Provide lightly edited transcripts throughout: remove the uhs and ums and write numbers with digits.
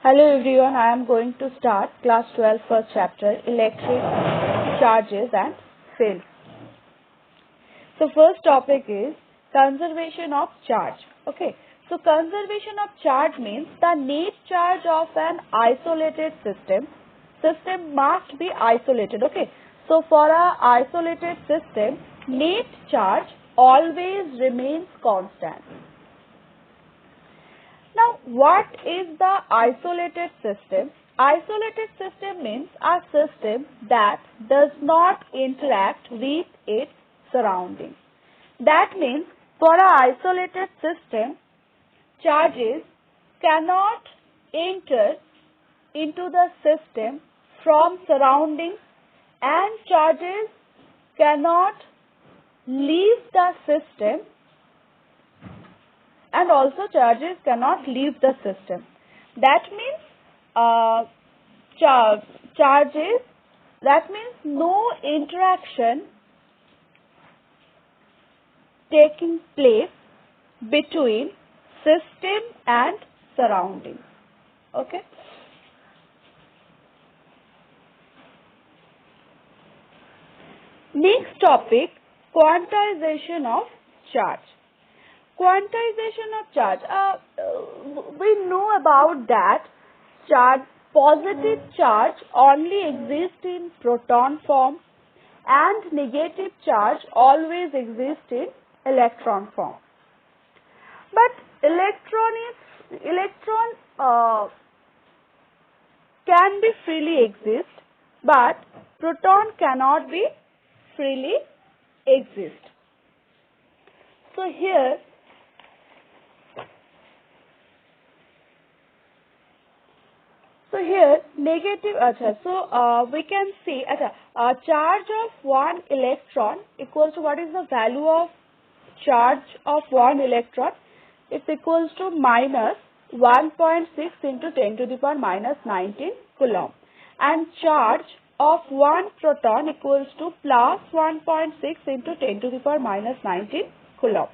Hello everyone, I am going to start class 12 first chapter electric charges and fields. So first topic is conservation of charge. Okay, so conservation of charge means the net charge of an isolated system. System must be isolated. Okay, so for a isolated system, net charge always remains constant. Now, what is the isolated system? Isolated system means a system that does not interact with its surroundings. That means for an isolated system, charges cannot enter into the system from surroundings and charges cannot leave the system, and also charges cannot leave the system. That means charges, that means no interaction taking place between system and surroundings. Okay. Next topic, quantization of charge. Quantization of charge. We know about that positive charge only exists in proton form and negative charge always exists in electron form. But electron can be freely exist, but proton cannot be freely exist. So here negative, we can see a charge of 1 electron equals to, what is the value of charge of 1 electron? It's equals to minus 1.6 into 10 to the power minus 19 coulomb. And charge of 1 proton equals to plus 1.6 into 10 to the power minus 19 coulomb.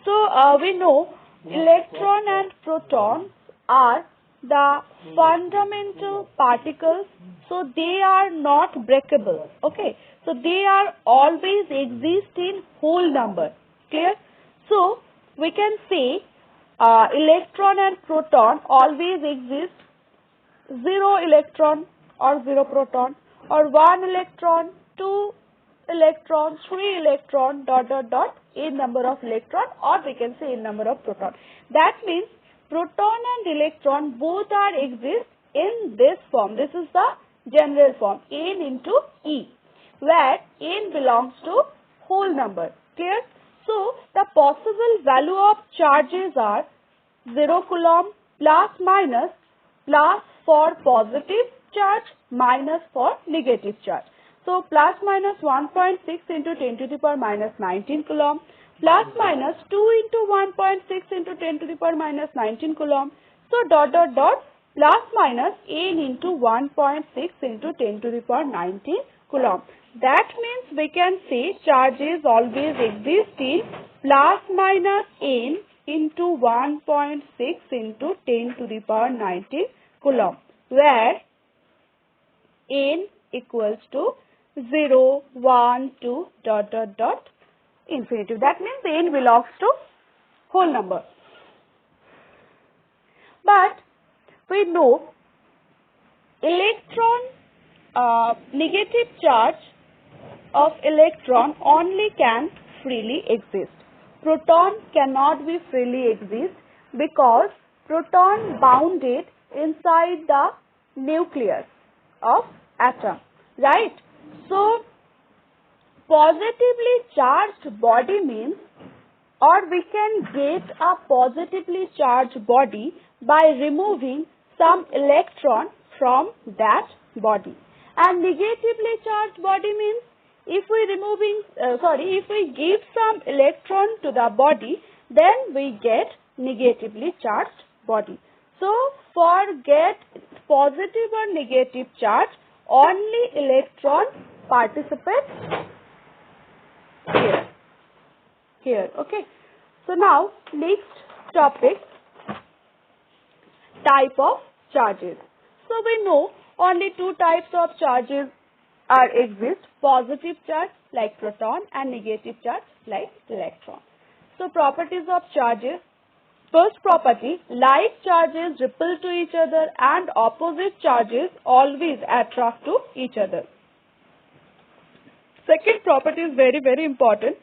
So we know electron and protons are the fundamental particles, so they are not breakable. Okay, so they are always exist in whole number. Clear? So we can say electron and proton always exist 0 electron or 0 proton, or 1 electron, 2 electron, 3 electron, n number of electron, or we can say n number of proton. That means proton and electron both are exist in this form. This is the general form, n into e, where n belongs to whole number. Clear? So the possible value of charges are 0 coulomb, plus minus, plus for positive charge, minus for negative charge. So plus minus 1.6 into 10 to the power minus 19 coulomb, plus minus 2 into 1.6 into 10 to the power minus 19 coulomb. So plus minus n into 1.6 into 10 to the power 19 coulomb. That means we can say charges always exist in plus minus n into 1.6 into 10 to the power 19 coulomb, where n equals to 0, 1, 2, infinitive. That means n belongs to whole number. But we know negative charge of electron only can freely exist. Proton cannot be freely exist because proton bounded inside the nucleus of atom, right? So positively charged body means, or we can get a positively charged body by removing some electron from that body. And negatively charged body means, if we give some electron to the body, then we get negatively charged body. So for get positive or negative charge, only electron participates here. Okay. So now next topic, type of charges. So we know only two types of charges exist, positive charge like proton and negative charge like electron. So properties of charges. First property, like charges repel to each other and opposite charges always attract to each other. Second property is very important.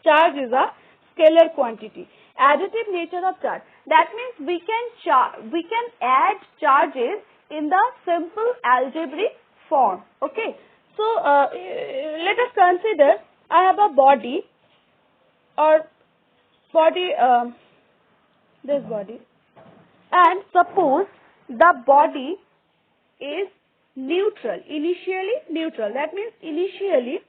Charge is a scalar quantity. Additive nature of charge. That means we can add charges in the simple algebraic form. Okay. So let us consider I have a body this body, and suppose the body is neutral, initially neutral. That means initially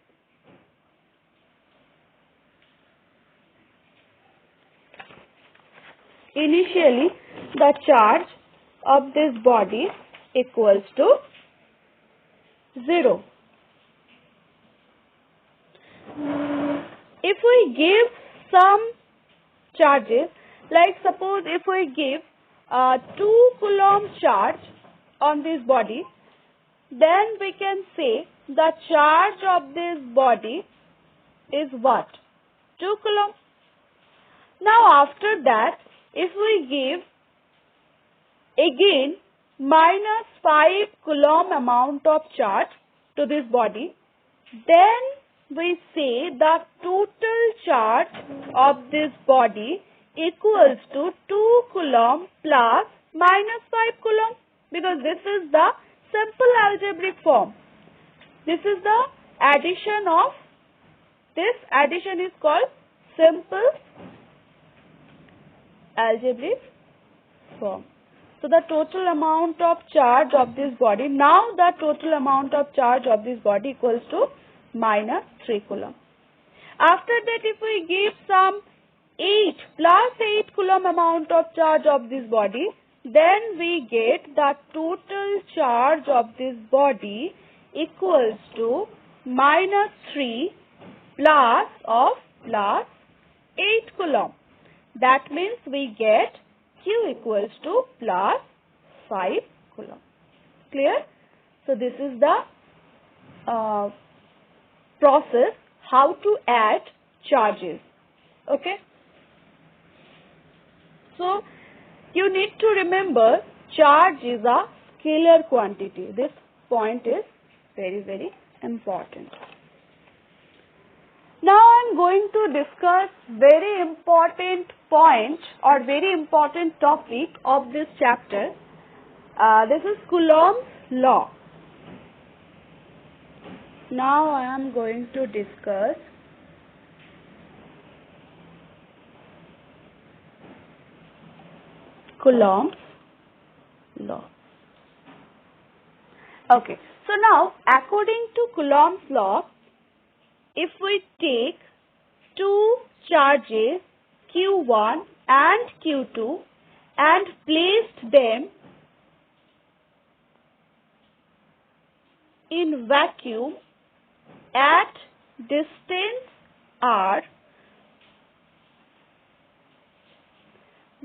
the charge of this body equals to 0. If we give some charges, like suppose if we give 2 coulomb charge on this body, then we can say the charge of this body is what? 2 coulomb. Now after that, if we give again minus 5 coulomb amount of charge to this body, then we say the total charge of this body equals to 2 coulomb plus minus 5 coulomb, because this is the simple algebraic form. This is the addition of, this addition is called simple algebraic form. So the total amount of charge of this body, now the total amount of charge of this body equals to minus 3 coulomb. After that, if we give some 8 plus 8 coulomb amount of charge of this body, then we get the total charge of this body equals to minus 3 plus 8 coulomb. That means we get Q equals to plus 5 coulomb. Clear? So this is the process how to add charges. Okay? So you need to remember charge is a scalar quantity. This point is very important. Now I am going to discuss very important point or very important topic of this chapter. This is Coulomb's law. Now I am going to discuss Coulomb's law. Okay, so now according to Coulomb's law, if we take two charges Q1 and Q2 and placed them in vacuum at distance r,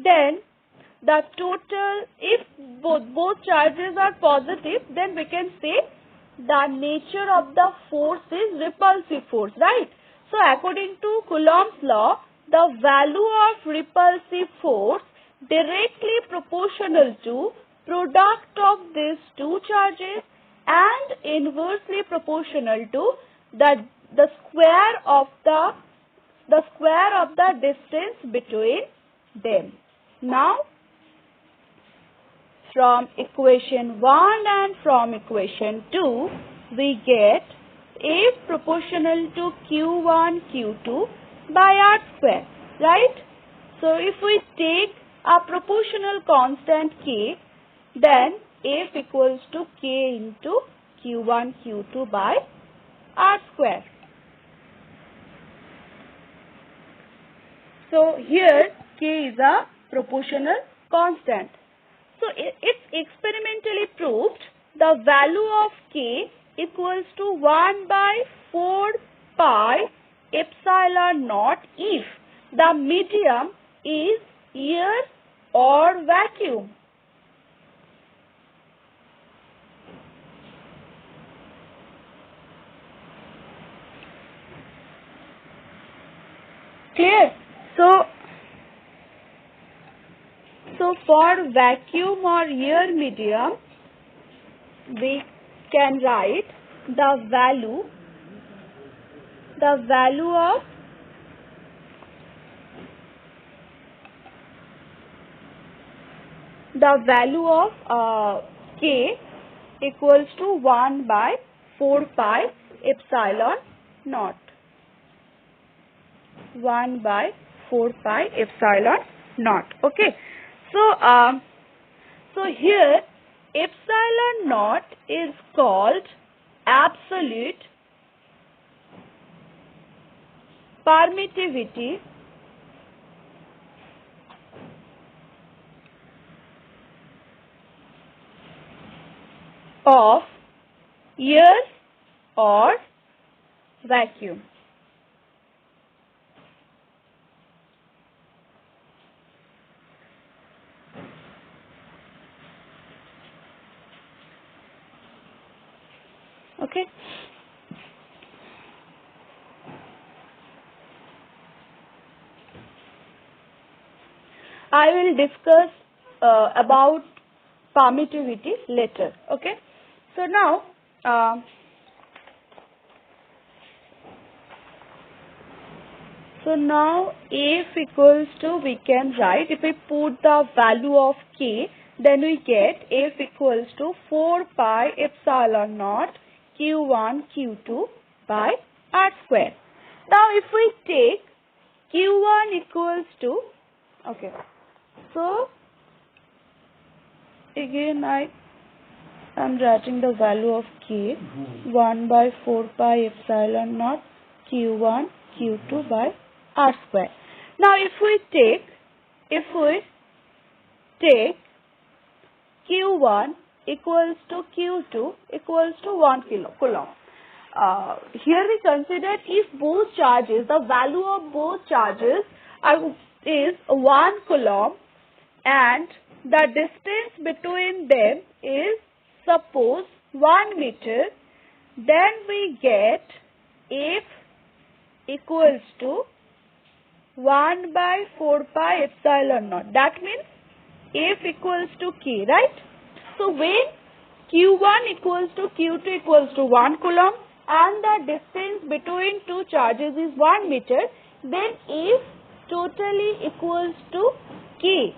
then the total, if both charges are positive, then we can say the nature of the force is repulsive force, right? So according to Coulomb's law, the value of repulsive force directly proportional to product of these two charges and inversely proportional to the square of the distance between them. Now from equation 1 and from equation 2, we get F proportional to Q1, Q2 by R square, right? So if we take a proportional constant K, then F equals to K into Q1, Q2 by R square. So here K is a proportional constant. So it's experimentally proved the value of K equals to 1 by 4 pi epsilon naught if the medium is air or vacuum. Clear? So for vacuum or air medium, we can write the value of K equals to 1 by 4 pi epsilon naught. 1 by 4 pi epsilon naught. Okay. So here epsilon naught is called absolute permittivity of air or vacuum. Okay. I will discuss about permittivity later. Okay. So now F equals to, we can write, if we put the value of K, then we get F equals to 4 pi epsilon naught Q1 Q2 by R square. Now if we take Q1 equals to, okay, so again I am writing the value of K, 1 by 4 pi epsilon naught Q1 Q2 by R square. Now if we take Q1 equals to Q2 equals to 1 coulomb. Here we consider if both charges, the value of both charges is 1 coulomb and the distance between them is suppose 1 meter, then we get F equals to 1 by 4 pi epsilon naught. That means F equals to K, right? So when Q1 equals to Q2 equals to 1 coulomb and the distance between two charges is 1 meter, then F totally equals to K.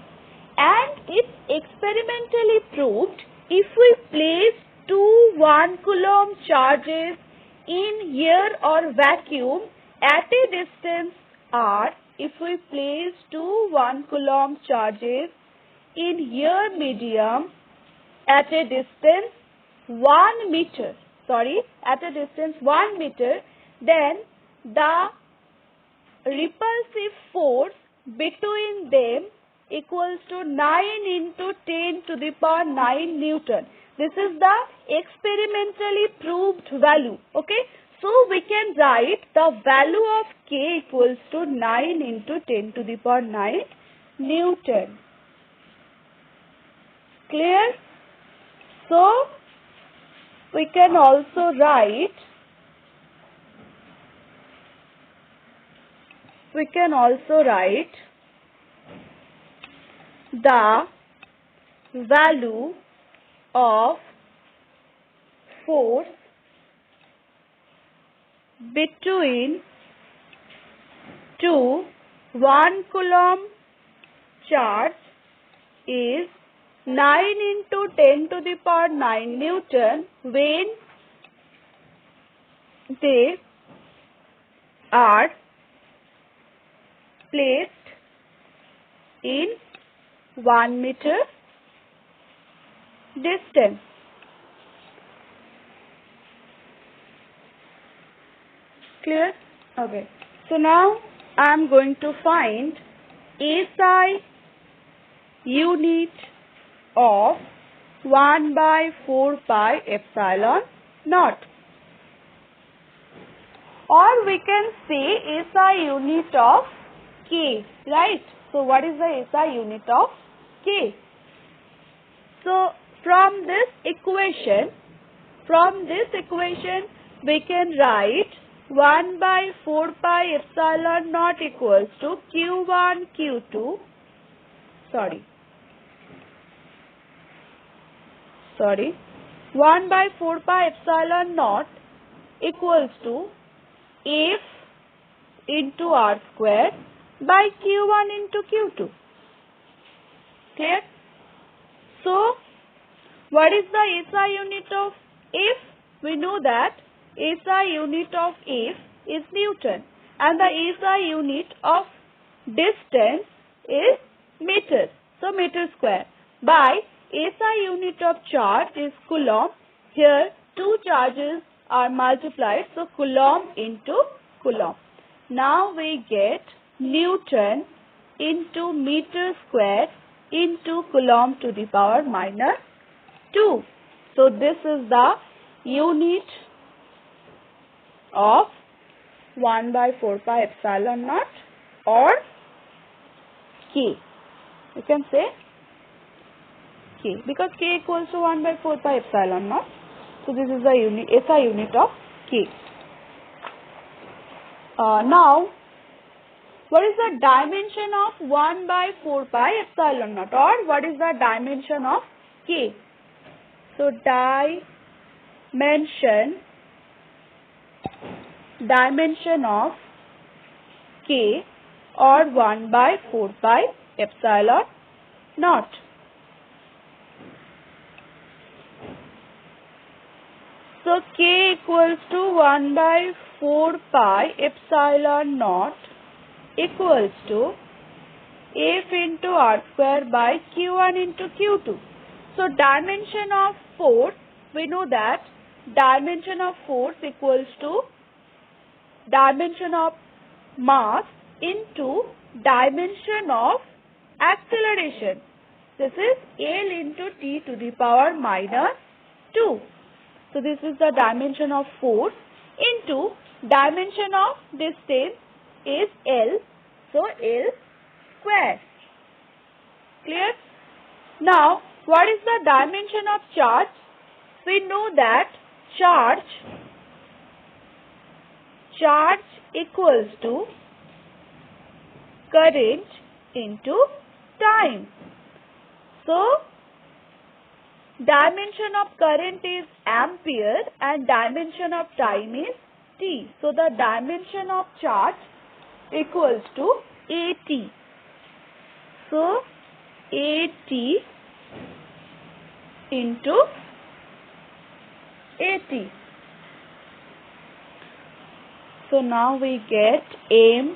And it's experimentally proved, if we place two 1 coulomb charges in air or vacuum at a distance R, if we place two 1 coulomb charges in air medium at a distance 1 meter, then the repulsive force between them equals to 9 into 10 to the power 9 Newton. This is the experimentally proved value. Okay. So we can write the value of K equals to 9 into 10 to the power 9 Newton. Clear? So we can also write the value of force between two 1 coulomb charge is 9 into 10 to the power 9 Newton when they are placed in 1 meter distance. Clear? Okay. So now I am going to find SI unit of 1 by 4 pi epsilon naught. Or we can say SI unit of K, right? So what is the SI unit of K? So from this equation we can write 1 by 4 pi epsilon naught equals to Q1 Q2 sorry 1 by 4 pi epsilon naught equals to F into R square by Q1 into Q2. Clear? So, what is the SI unit of F? We know that SI unit of F is Newton and the SI unit of distance is meter. So, meter square by SI unit of charge is Coulomb. Here, two charges are multiplied. So, Coulomb into Coulomb. Now, we get Newton into meter square into Coulomb to the power minus 2. So, this is the unit of 1 by 4 pi epsilon naught or K. You can say K because K equals to 1 by 4 pi epsilon naught. So, this is the SI unit of K. Now, what is the dimension of 1 by 4 pi epsilon naught or what is the dimension of K? So, dimension of K or 1 by 4 pi epsilon naught. So, K equals to 1 by 4 pi epsilon naught equals to F into R square by Q1 into Q2. So, dimension of force, we know that dimension of force equals to dimension of mass into dimension of acceleration. This is L into T to the power minus 2. So, this is the dimension of force into dimension of distance is L. So, L square. Clear? Now, what is the dimension of charge? We know that charge equals to current into time. So, dimension of current is ampere and dimension of time is T. So, the dimension of charge equals to AT. So, AT into AT. So, now we get M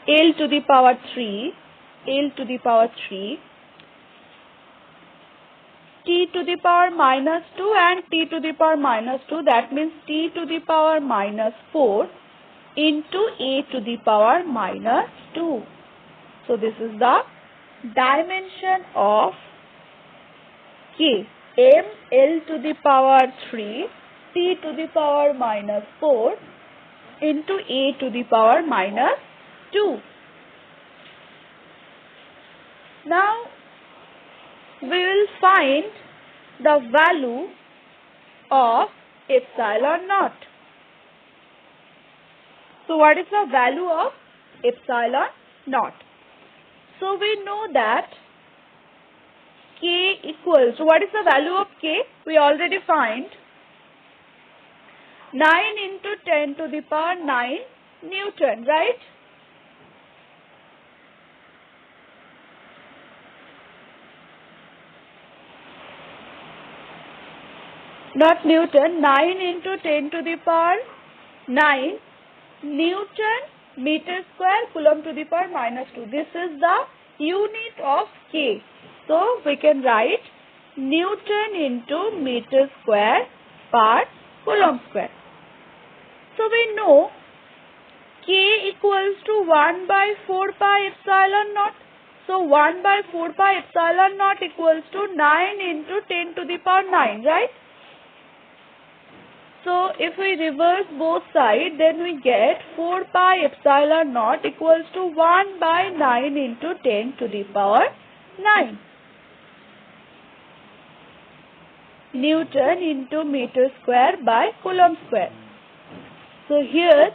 L to the power 3, T to the power minus 2 and T to the power minus 2, that means T to the power minus 4 into A to the power minus 2. So, this is the dimension of K. M L to the power 3, T to the power minus 4 into A to the power minus 2. Now, we will find the value of epsilon naught. So, what is the value of epsilon naught? So, we know that K equals, so what is the value of K? We already find 9 into 10 to the power 9 Newton, right? Not Newton, 9 into 10 to the power 9 Newton meter square Coulomb to the power minus 2. This is the unit of K. So, we can write Newton into meter square per Coulomb square. So, we know K equals to 1 by 4 pi epsilon naught. So, 1 by 4 pi epsilon naught equals to 9 into 10 to the power 9, right? So, if we reverse both sides, then we get 4 pi epsilon naught equals to 1 by 9 into 10 to the power 9. Newton into meter square by Coulomb square. So here,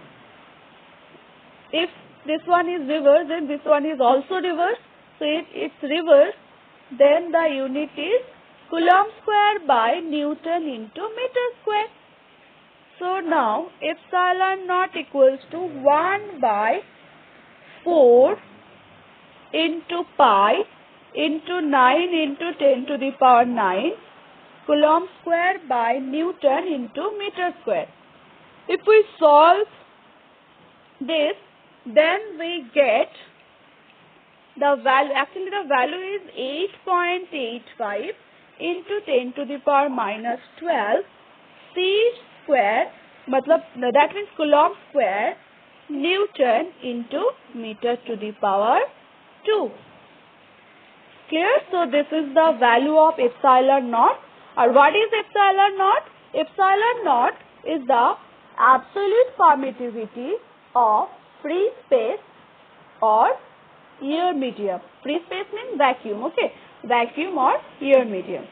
if this one is reverse, then this one is also reverse. So if it's reverse, then the unit is Coulomb square by Newton into meter square. So now epsilon naught equals to 1 by 4 into pi into 9 into 10 to the power 9 Coulomb square by Newton into meter square. If we solve this, then we get the value, actually the value is 8.85 into 10 to the power minus 12 C square, that means Coulomb square Newton into meter to the power 2. Clear? So this is the value of epsilon naught. Or what is epsilon naught? Epsilon naught is the absolute permittivity of free space or air medium. Free space means vacuum, okay? Vacuum or air medium.